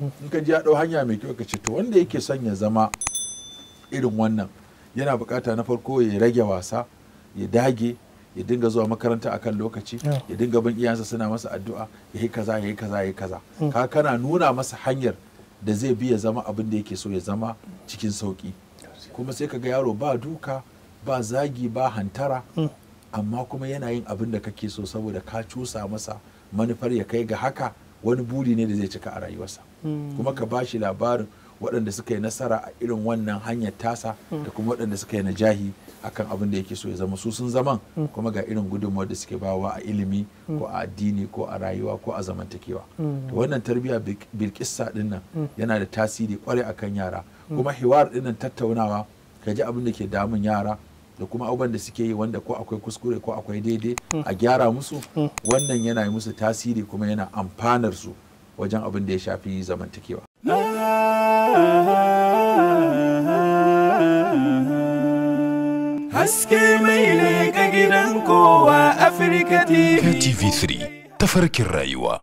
in ka ji ya ɗau hanya mai kyau ka ce to wanda yake son ya zama irin wannan yana bukata na farko ya rage wasa, ya dage, ya dinga zuwa makaranta akan lokaci, ya dinga bin iyansa suna masa addu'a, ya yi kaza ya yi kaza ya yi kaza. Ka kana nuna masa hanyar da zai bi ya zama abin da yake so ya zama cikin sauki. Kuma sai ka ga yaro ba duka, ba zagi, ba hantara, amma kuma yana yin abin da kake so saboda ka cusa masa manufar ya kai ga haka. Wani buri ne da zai cika a rayuwarsa. Kuma ka bashi labarin waɗanda suka yi nasara a irin wannan hanyar tasa da kuma waɗanda suka yi najahi akan abin da yake so ya zama su sun zaman, kuma ga irin gudunmawar da suke bawa a ilimi ko a addini ko a rayuwa ko a zamantakewa. To wannan tarbiyya bilkissa din nan yana da tasiri kwarai akan yara. Kuma hiwar din nan tattaunawa, ka ji abin da ke damun yara da kuma abubuwan da suke yi wanda ko akwai kuskure ko akwai daidai a gyara musu, wannan yana yi musu tasiri kuma yana amfanar su wajen abin da ya shafi zamantakewa. Haske mai leƙa gidan kowa Afirka TV. TV3 tafarkin rayuwa.